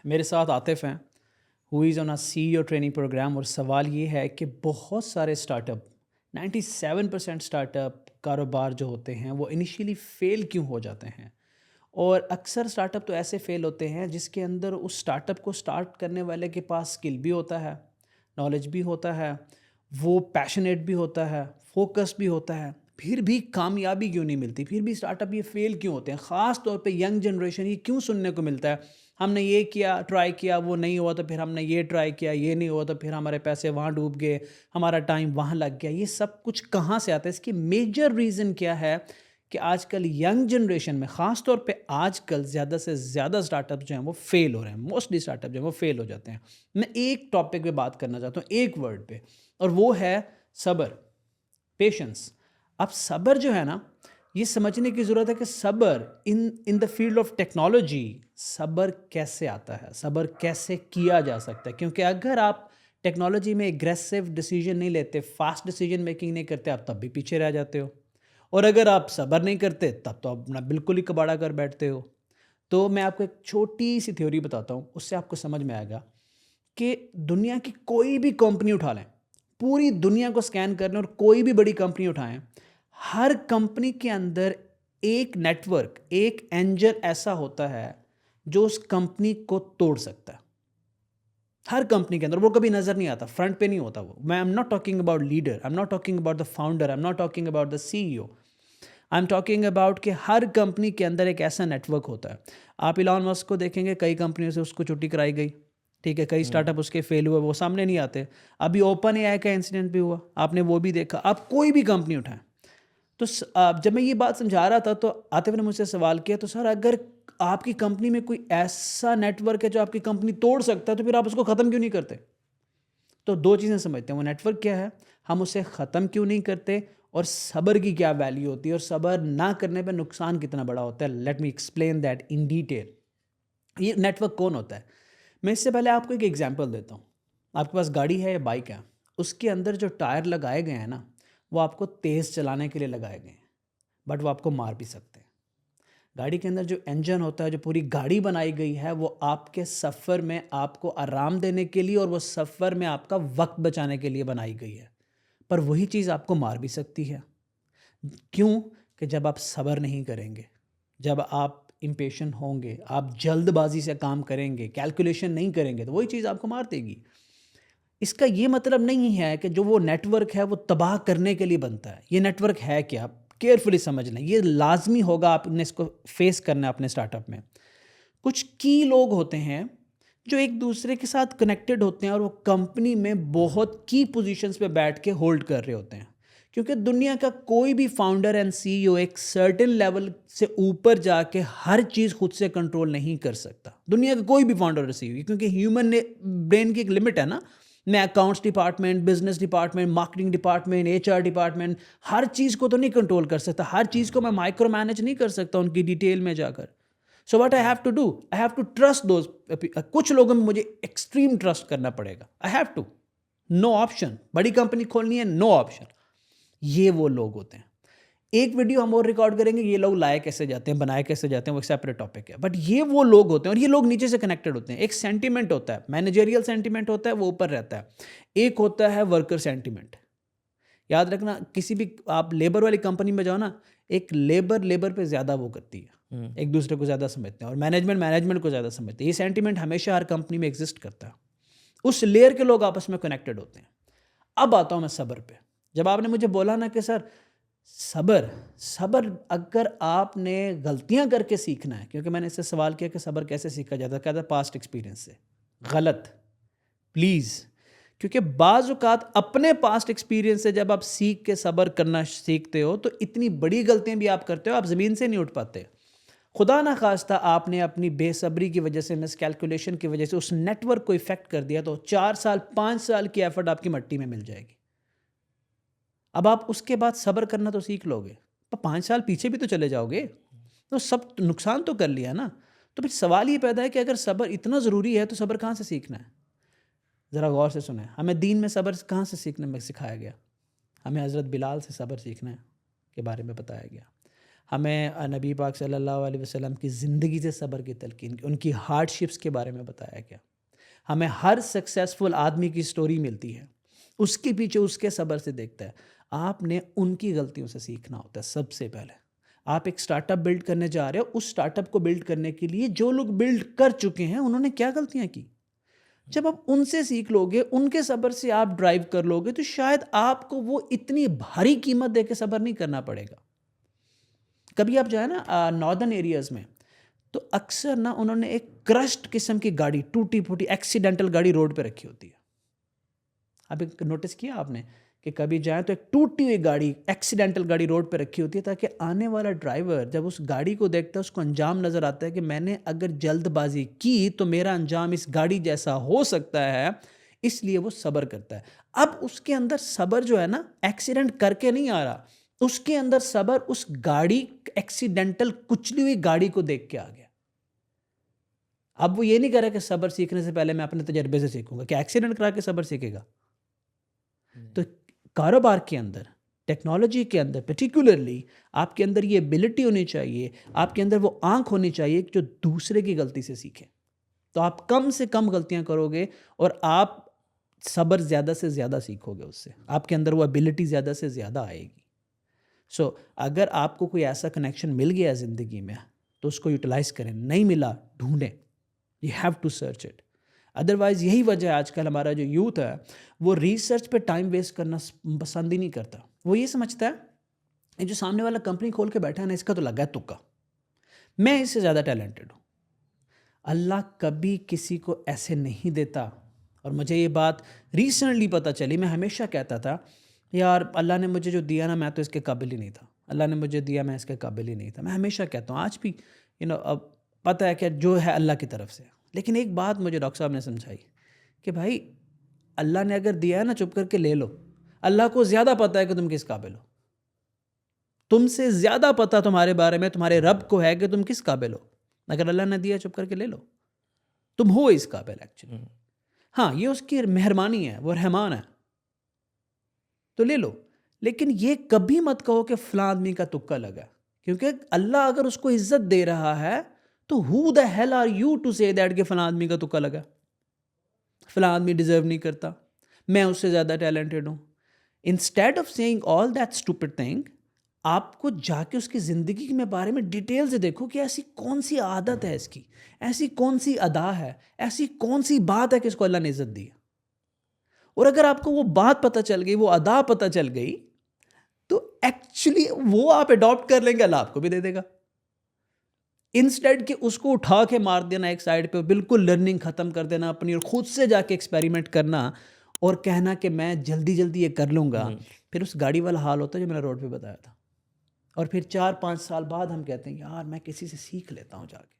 मेरे साथ आतिफ हैं, who is on a CEO training program. और सवाल ये है कि बहुत सारे स्टार्टअप 97% स्टार्टअप कारोबार जो होते हैं वो इनिशियली फ़ेल क्यों हो जाते हैं। और अक्सर स्टार्टअप तो ऐसे फ़ेल होते हैं जिसके अंदर उस स्टार्टअप को स्टार्ट करने वाले के पास स्किल भी होता है, नॉलेज भी होता है, वो पैशनेट भी होता है, फोकस भी होता है, फिर भी कामयाबी क्यों नहीं मिलती, फिर भी स्टार्टअप ये फेल क्यों होते हैं। ख़ास तौर पे यंग जनरेशन ये क्यों सुनने को मिलता है, हमने ये किया, ट्राई किया, वो नहीं हुआ, तो फिर हमने ये ट्राई किया, ये नहीं हुआ, तो फिर हमारे पैसे वहाँ डूब गए, हमारा टाइम वहाँ लग गया। ये सब कुछ कहाँ से आता है, इसकी मेजर रीज़न क्या है कि आजकल यंग जनरेशन में ख़ास तौर पे आजकल ज़्यादा से ज़्यादा स्टार्टअप जो हैं वो फ़ेल हो रहे हैं। मोस्टली स्टार्टअप जो हैं वो फ़ेल हो जाते हैं। मैं एक टॉपिक पे बात करना चाहता हूँ, एक वर्ड पे, और वो है सब्र, पेशेंस। अब सब्र जो है ना, ये समझने की ज़रूरत है कि सब्र in in the field of technology सब्र कैसे आता है, सब्र कैसे किया जा सकता है। क्योंकि अगर आप टेक्नोलॉजी में एग्रेसिव डिसीजन नहीं लेते, फास्ट डिसीजन मेकिंग नहीं करते, आप तब भी पीछे रह जाते हो। और अगर आप सब्र नहीं करते तब तो आप अपना बिल्कुल ही कबाड़ा कर बैठते हो। तो मैं आपको एक छोटी सी थ्योरी बताता हूँ, उससे आपको समझ में आएगा कि दुनिया की कोई भी कंपनी उठा लें, पूरी दुनिया को स्कैन कर लें और कोई भी बड़ी कंपनी उठाएं, हर कंपनी के अंदर एक नेटवर्क, एक एंजल ऐसा होता है जो उस कंपनी को तोड़ सकता है। हर कंपनी के अंदर वो कभी नजर नहीं आता, फ्रंट पे नहीं होता वो। मैं I am not talking about leader, I am not talking about the founder, I am not talking about the CEO, I am talking about कि हर कंपनी के अंदर एक ऐसा नेटवर्क होता है। आप इलॉन मस्क को देखेंगे, कई कंपनियों से उसको छुट्टी कराई गई, ठीक है, कई हुँ। स्टार्टअप उसके फेल हुए, वो सामने नहीं आते। अभी ओपन एआई का इंसिडेंट भी हुआ, आपने वो भी देखा। आप कोई भी कंपनी उठाएं, तो जब मैं ये बात समझा रहा था तो आतिफ ने मुझसे सवाल किया, तो सर अगर आपकी कंपनी में कोई ऐसा नेटवर्क है जो आपकी कंपनी तोड़ सकता है, तो फिर आप उसको ख़त्म क्यों नहीं करते। तो दो चीज़ें समझते हैं, वो नेटवर्क क्या है, हम उसे ख़त्म क्यों नहीं करते, और सब्र की क्या वैल्यू होती है, और सब्र ना करने पर नुकसान कितना बड़ा होता है। Let me explain that in detail. ये नेटवर्क कौन होता है, मैं इससे पहले आपको एक एग्जांपल देता हूँ। आपके पास गाड़ी है या बाइक है, उसके अंदर जो टायर लगाए गए हैं ना, वो आपको तेज़ चलाने के लिए लगाए गए हैं, बट वो आपको मार भी सकते हैं। गाड़ी के अंदर जो इंजन होता है, जो पूरी गाड़ी बनाई गई है, वो आपके सफ़र में आपको आराम देने के लिए और वो सफ़र में आपका वक्त बचाने के लिए बनाई गई है, पर वही चीज़ आपको मार भी सकती है। क्यों? कि जब आप सब्र नहीं करेंगे, जब आप इम्पेशेंट होंगे, आप जल्दबाजी से काम करेंगे, कैलकुलेशन नहीं करेंगे, तो वही चीज़ आपको मार देगी। इसका ये मतलब नहीं है कि जो वो नेटवर्क है वो तबाह करने के लिए बनता है। ये नेटवर्क है क्या? आप केयरफुली समझ लें, ये लाज़मी होगा, आपने इसको फेस करना है अपने स्टार्टअप में। कुछ की लोग होते हैं जो एक दूसरे के साथ कनेक्टेड होते हैं और वो कंपनी में बहुत की पोजीशंस पे बैठ के होल्ड कर रहे होते हैं। क्योंकि दुनिया का कोई भी फाउंडर एंड सीईओ एक सर्टेन लेवल से ऊपर जाके हर चीज़ खुद से कंट्रोल नहीं कर सकता। दुनिया का कोई भी फाउंडर और सीईओ, क्योंकि ह्यूमन ने ब्रेन की एक लिमिट है ना। मैं accounts department, business department, marketing department, HR department, हर चीज़ को तो नहीं कंट्रोल कर सकता, हर चीज़ को मैं माइक्रो मैनेज नहीं कर सकता उनकी डिटेल में जाकर। So what I have to do, I have to trust those. कुछ लोगों में मुझे एक्सट्रीम ट्रस्ट करना पड़ेगा, I have to, no option. बड़ी कंपनी खोलनी है, नो ऑप्शन। ये वो लोग होते हैं। एक वीडियो हम और रिकॉर्ड करेंगे, ये लोग लाए कैसे जाते हैं, बनाए कैसे जाते हैं, वो एक सेपरेट टॉपिक है। बट ये वो लोग होते हैं और ये लोग नीचे से कनेक्टेड होते हैं। एक सेंटिमेंट होता है, मैनेजरियल सेंटिमेंट होता है, वो ऊपर रहता है। एक होता है वर्कर सेंटिमेंट। याद रखना, किसी भी आप लेबर वाली कंपनी में जाओ ना, एक लेबर लेबर पे ज़्यादा वो करती है, हुँ। एक दूसरे को ज़्यादा समझते हैं, और मैनेजमेंट मैनेजमेंट को ज़्यादा समझते हैं। ये सेंटिमेंट हमेशा हर कंपनी में एग्जिस्ट करता है। उस लेयर के लोग आपस में कनेक्टेड होते हैं। अब आता हूँ मैं सब्र पे। जब आपने मुझे बोला ना कि सर सब्र, सब्र अगर आपने गलतियां करके सीखना है, क्योंकि मैंने इससे सवाल किया कि सब्र कैसे सीखा जाता है, कहता है पास्ट एक्सपीरियंस से। गलत, प्लीज़। क्योंकि बाज़ औक़ात अपने पास्ट एक्सपीरियंस से जब आप सीख के सब्र करना सीखते हो, तो इतनी बड़ी गलतियां भी आप करते हो, आप ज़मीन से नहीं उठ पाते। खुदा ना खास्ता आपने अपनी बेसब्री की वजह से, मिसकैलकुलेशन की वजह से उस नेटवर्क को इफ़ेक्ट कर दिया, तो 4 साल 5 साल की एफर्ट आपकी मट्टी में मिल जाएगी। अब आप उसके बाद सब्र करना तो सीख लोगे, पर 5 साल पीछे भी तो चले जाओगे, तो सब नुकसान तो कर लिया ना। तो फिर सवाल ये पैदा है कि अगर सब्र इतना ज़रूरी है, तो सब्र कहाँ से सीखना है? ज़रा गौर से सुनें, हमें दीन में सब्र कहाँ से सीखने में सिखाया गया? हमें हज़रत बिलाल से सब्र सीखने के बारे में बताया गया। हमें नबी पाक सल्लल्लाहु अलैहि वसल्लम की ज़िंदगी से सब्र की तलकीन की, उनकी हार्डशिप्स के बारे में बताया गया। हमें हर सक्सेसफुल आदमी की स्टोरी मिलती है, उसके पीछे उसके सब्र से देखता है। आपने उनकी गलतियों से सीखना होता है सबसे पहले। आप एक स्टार्टअप बिल्ड करने जा रहे हो, उस स्टार्टअप को बिल्ड करने के लिए जो लोग बिल्ड कर चुके हैं उन्होंने क्या गलतियां की, जब आप उनसे सीख लोगे, उनके सब्र से आप ड्राइव कर लोगे, तो शायद आपको वो इतनी भारी कीमत दे के सब्र नहीं करना पड़ेगा। कभी आप जो है ना नॉर्दर्न एरियाज में, तो अक्सर ना उन्होंने एक क्रश्ड किस्म की गाड़ी, टूटी फूटी एक्सीडेंटल गाड़ी रोड पे रखी होती है। अभी नोटिस किया आपने कि कभी जाए तो एक टूटी हुई गाड़ी, एक्सीडेंटल गाड़ी रोड पे रखी होती है, ताकि आने वाला ड्राइवर जब उस गाड़ी को देखता है उसको अंजाम नज़र आता है कि मैंने अगर जल्दबाजी की तो मेरा अंजाम इस गाड़ी जैसा हो सकता है, इसलिए वो सब्र करता है। अब उसके अंदर सब्र जो है ना, एक्सीडेंट करके नहीं आ रहा, उसके अंदर सब्र उस गाड़ी, एक्सीडेंटल कुचली हुई गाड़ी को देख के आ गया। अब वो ये नहीं कह रहा कि सब्र सीखने से पहले मैं अपने तजर्बे से सीखूंगा। क्या एक्सीडेंट करा के सब्र सीखेगा? तो कारोबार के अंदर, टेक्नोलॉजी के अंदर पर्टिकुलरली, आपके अंदर ये एबिलिटी होनी चाहिए, आपके अंदर वो आंख होनी चाहिए कि जो दूसरे की गलती से सीखे। तो आप कम से कम गलतियां करोगे और आप सब्र ज़्यादा से ज़्यादा सीखोगे, उससे आपके अंदर वो एबिलिटी ज़्यादा से ज़्यादा आएगी। सो अगर आपको कोई ऐसा कनेक्शन मिल गया ज़िंदगी में तो उसको यूटिलाइज़ करें, नहीं मिला ढूंढें, you have to search it. Otherwise यही वजह है आजकल हमारा जो यूथ है वो रिसर्च पे टाइम वेस्ट करना पसंद ही नहीं करता। वो ये समझता है ये जो सामने वाला कंपनी खोल के बैठा है ना, इसका तो लगा है तुक्का, मैं इससे ज़्यादा टैलेंटेड हूँ। अल्लाह कभी किसी को ऐसे नहीं देता। और मुझे ये बात रिसेंटली पता चली। मैं हमेशा कहता था यार अल्लाह ने मुझे जो दिया ना, मैं तो इसके काबिल ही नहीं था, अल्लाह ने मुझे दिया, मैं इसके काबिल ही नहीं था। मैं हमेशा कहता हूँ, आज भी अब पता है कि जो है अल्लाह की तरफ से। लेकिन एक बात मुझे डॉक्टर साहब ने समझाई कि भाई अल्लाह ने अगर दिया है ना, चुप करके ले लो। अल्लाह को ज़्यादा पता है कि तुम किस काबिल हो, तुमसे ज़्यादा पता तुम्हारे बारे में तुम्हारे रब को है कि तुम किस काबिल हो। अगर अल्लाह ने दिया, चुप करके ले लो, तुम हो इस काबिल एक्चुअली। हाँ, ये उसकी मेहरबानी है, वो रहमान है, तो ले लो। लेकिन ये कभी मत कहो कि फलां आदमी का तुक्का लगा, क्योंकि अल्लाह अगर उसको इज्जत दे रहा है तो who the hell are you to say that कि फलां आदमी का तुक्का लगा, फलां आदमी डिजर्व नहीं करता, मैं उससे ज़्यादा टैलेंटेड हूँ। Instead of saying all that stupid thing, आपको जाके उसकी ज़िंदगी के बारे में डिटेल से देखो कि ऐसी कौन सी आदत है इसकी, ऐसी कौन सी अदा है, ऐसी कौन सी बात है कि इसको अल्लाह ने इज्जत दी। और अगर आपको वो बात पता चल गई, वो अदा पता चल गई, तो एक्चुअली वो आप अडॉप्ट कर लेंगे, अल्लाह आपको भी दे देगा। इंस्टेड कि उसको उठा के मार देना एक साइड पे, बिल्कुल लर्निंग ख़त्म कर देना अपनी और ख़ुद से जाके एक्सपेरिमेंट करना और कहना कि मैं जल्दी जल्दी ये कर लूँगा, फिर उस गाड़ी वाला हाल होता है जो मैंने रोड पे बताया था। और फिर 4-5 साल बाद हम कहते हैं यार मैं किसी से सीख लेता हूँ जाके।